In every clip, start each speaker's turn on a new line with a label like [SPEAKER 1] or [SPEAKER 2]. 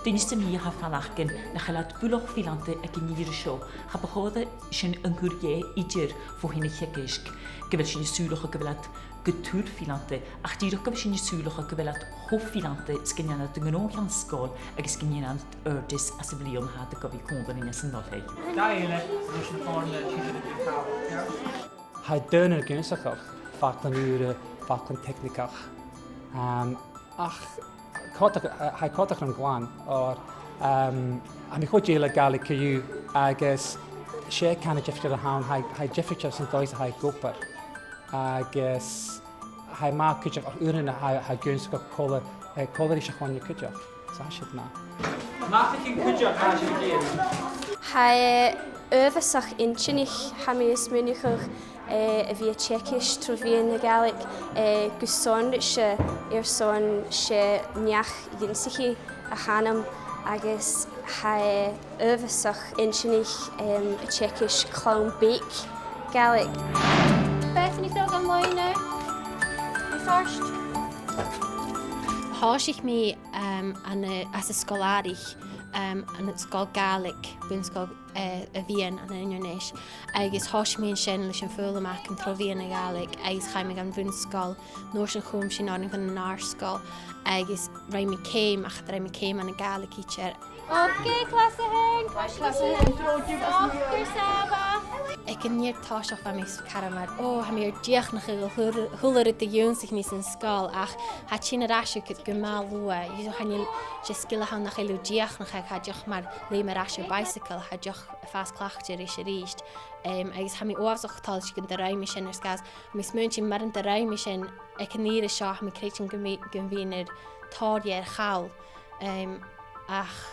[SPEAKER 1] Dynis ym mi ha fanachgen na chalad bwloch filante ag yn i'r sio. Ha bychodd sy'n yngwyrge idir fo hyn eich egysg. Gyfel sy'n sŵlwch o gyfelad gytwr filante. Ach dirwch gyfel sy'n sŵlwch o gyfelad hoff filante sgynnianad yng Nghymru gan sgol ag sgynnianad erdys a syflion had y gofi cwndon yn ysynol hei.
[SPEAKER 2] Da ele, rwys yn ffordd na ti'n dweud i'r cael.
[SPEAKER 3] Hij deunen gynsachach, vaak dan uren, vaak dan technicach. Ach, hij kottach dan gwan, or am ik goed jelle galig kju, agus sé kan Jeffrey de Haan, hij Jeffrey zijn thuis hij goper, agus hij maakt kujach uren hij gynsachach koller is gewoon je kujach, zo shit na.
[SPEAKER 2] Maak ik een kujach als je gegeven.
[SPEAKER 4] Hij översach inchinig, hamis munich. A bhí Tsecis tro bhí na Gaelic gus son se son se neach dhéansaí a hanam agus ha översach insinnig a Tsecis clown bake Gaelic.
[SPEAKER 5] Bethany ddod am loine. I first.
[SPEAKER 6] Háis ich mé as a scoláirich an sscoil Gaelic buin sscoil a bhíon an Innernéis. Agus háis mé sin leis an fúil amach an trobhíon na Gaelic agus chaimime an bhuin sscoil nóir an chum sin ána an náir sscoil agus raimimi céim ach raimimi céim an na Gaelic ítear.
[SPEAKER 5] Okay, klasse hen. Klasse hen. Dr. Saba.
[SPEAKER 6] Ik kan niet thuis of aan mijn maar ha meer diach nog huller het de jongens zich niet in school ach had je een rasje het gemaal loe je gaan je skillen gaan nog heel diach nog had je maar leem maar rasje bicycle had je vast klachtje recht ik ha me oorzaak tal je kunt de ruimte in skaas mis muntje maar in de ruimte ik kan hier zo me kreeg een gewinner taar gaal ach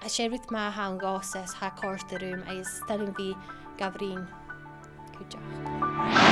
[SPEAKER 6] als je rit maar gaan gosses ha kort de room is stellen wie Gavrin. Good job.